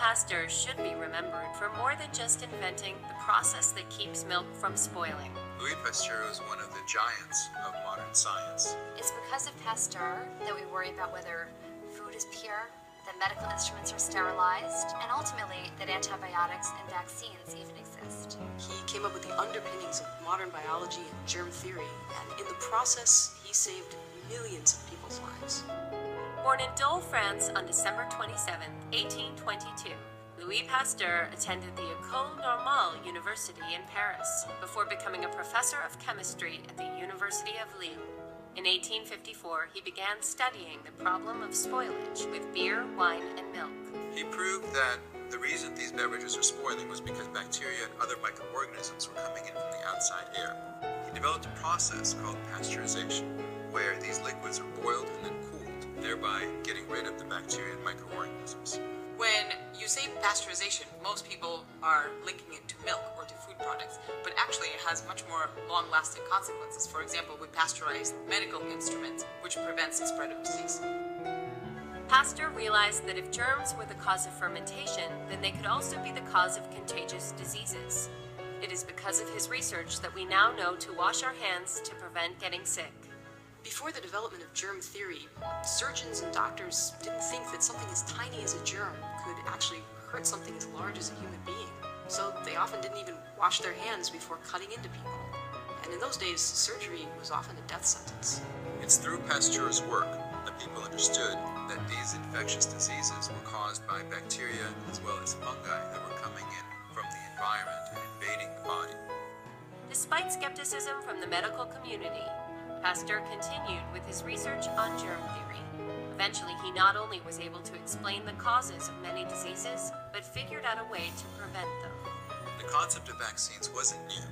Pasteur should be remembered for more than just inventing the process that keeps milk from spoiling. Louis Pasteur was one of the giants of modern science. It's because of Pasteur that we worry about whether food is pure, that medical instruments are sterilized, and ultimately that antibiotics and vaccines even exist. He came up with the underpinnings of modern biology and germ theory, and in the process, he saved millions of people's lives. Born in Dole, France on December 27, 1822, Louis Pasteur attended the École Normale University in Paris before becoming a professor of chemistry at the University of Lille. In 1854, he began studying the problem of spoilage with beer, wine, and milk. He proved that the reason these beverages are spoiling was because bacteria and other microorganisms were coming in from the outside air. He developed a process called pasteurization, where these liquids are boiled and then cooled, thereby getting rid of the bacteria and microorganisms. When you say pasteurization, most people are linking it to milk or to food products, but actually it has much more long-lasting consequences. For example, we pasteurize medical instruments, which prevents the spread of disease. Pasteur realized that if germs were the cause of fermentation, then they could also be the cause of contagious diseases. It is because of his research that we now know to wash our hands to prevent getting sick. Before the development of germ theory, surgeons and doctors didn't think that something as tiny as a germ could actually hurt something as large as a human being. So they often didn't even wash their hands before cutting into people. And in those days, surgery was often a death sentence. It's through Pasteur's work that people understood that these infectious diseases were caused by bacteria as well as fungi that were coming in from the environment and invading the body. Despite skepticism from the medical community, Pasteur continued with his research on germ theory. Eventually, he not only was able to explain the causes of many diseases, but figured out a way to prevent them. The concept of vaccines wasn't new.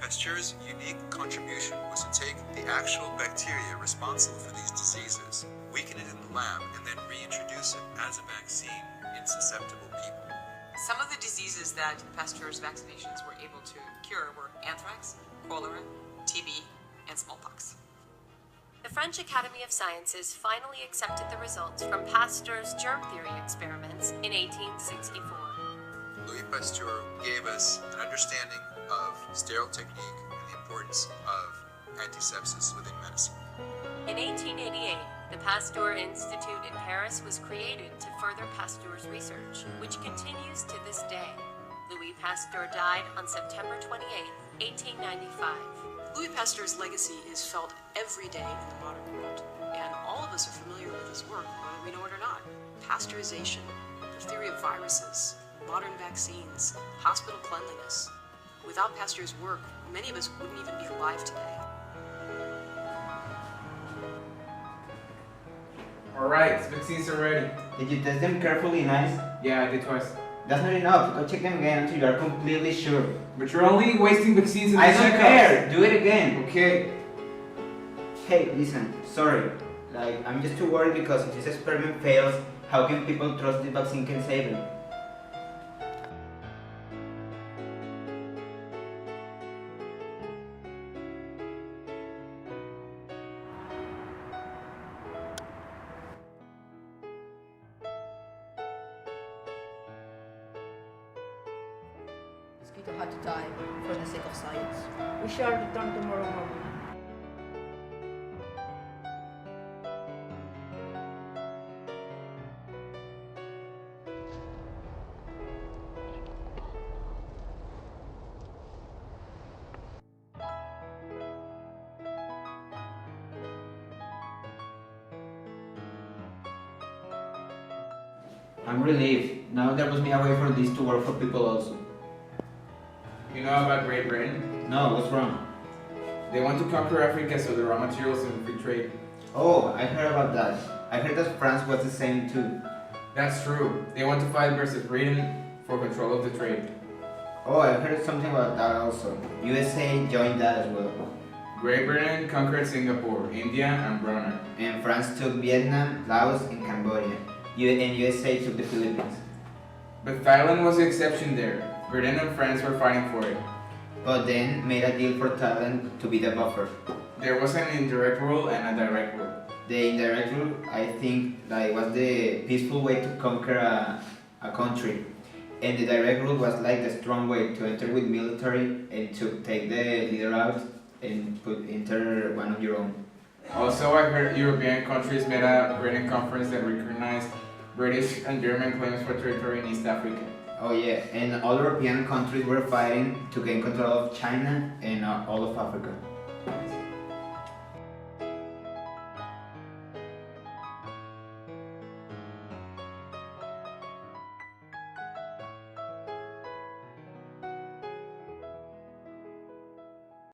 Pasteur's unique contribution was to take the actual bacteria responsible for these diseases, weaken it in the lab, and then reintroduce it as a vaccine in susceptible people. Some of the diseases that Pasteur's vaccinations were able to cure were anthrax, cholera, TB, and smallpox. The French Academy of Sciences finally accepted the results from Pasteur's germ theory experiments in 1864. Louis Pasteur gave us an understanding of sterile technique and the importance of antisepsis within medicine. In 1888, the Pasteur Institute in Paris was created to further Pasteur's research, which continues to this day. Louis Pasteur died on September 28, 1895. Louis Pasteur's legacy is felt every day in the modern world, and all of us are familiar with his work, whether we know it or not. Pasteurization, the theory of viruses, modern vaccines, hospital cleanliness. Without Pasteur's work, many of us wouldn't even be alive today. Alright, vaccines are ready. Did you test them carefully, nice? Yeah, I did twice. That's not enough. Go check them again until you are completely sure. But you're only wasting vaccines in the I don't checkups. care. Do it again. Okay. Hey, listen. Sorry. I'm just too worried because if this experiment fails, how can people trust the vaccine can save them? Mosquito had to die for the sake of science. We shall return tomorrow morning. I'm relieved. Now there must be a way for this to work for people also. You know about Great Britain? No, what's wrong? They want to conquer Africa so the raw materials in free trade. Oh, I heard about that. I heard that France was the same too. That's true. They want to fight versus Britain for control of the trade. Oh, I heard something about that also. USA joined that as well. Great Britain conquered Singapore, India, and Brunei. And France took Vietnam, Laos, and Cambodia. And USA took the Philippines. But Thailand was the exception there. Britain and France were fighting for it. But then made a deal for Thailand to be the buffer. There was an indirect rule and a direct rule. The indirect rule, I think, was the peaceful way to conquer a country. And the direct route was like the strong way to enter with military and to take the leader out and enter one of your own. Also, I heard European countries made a written conference that recognized British and German claims for territory in East Africa. Oh yeah, and all European countries were fighting to gain control of China and all of Africa.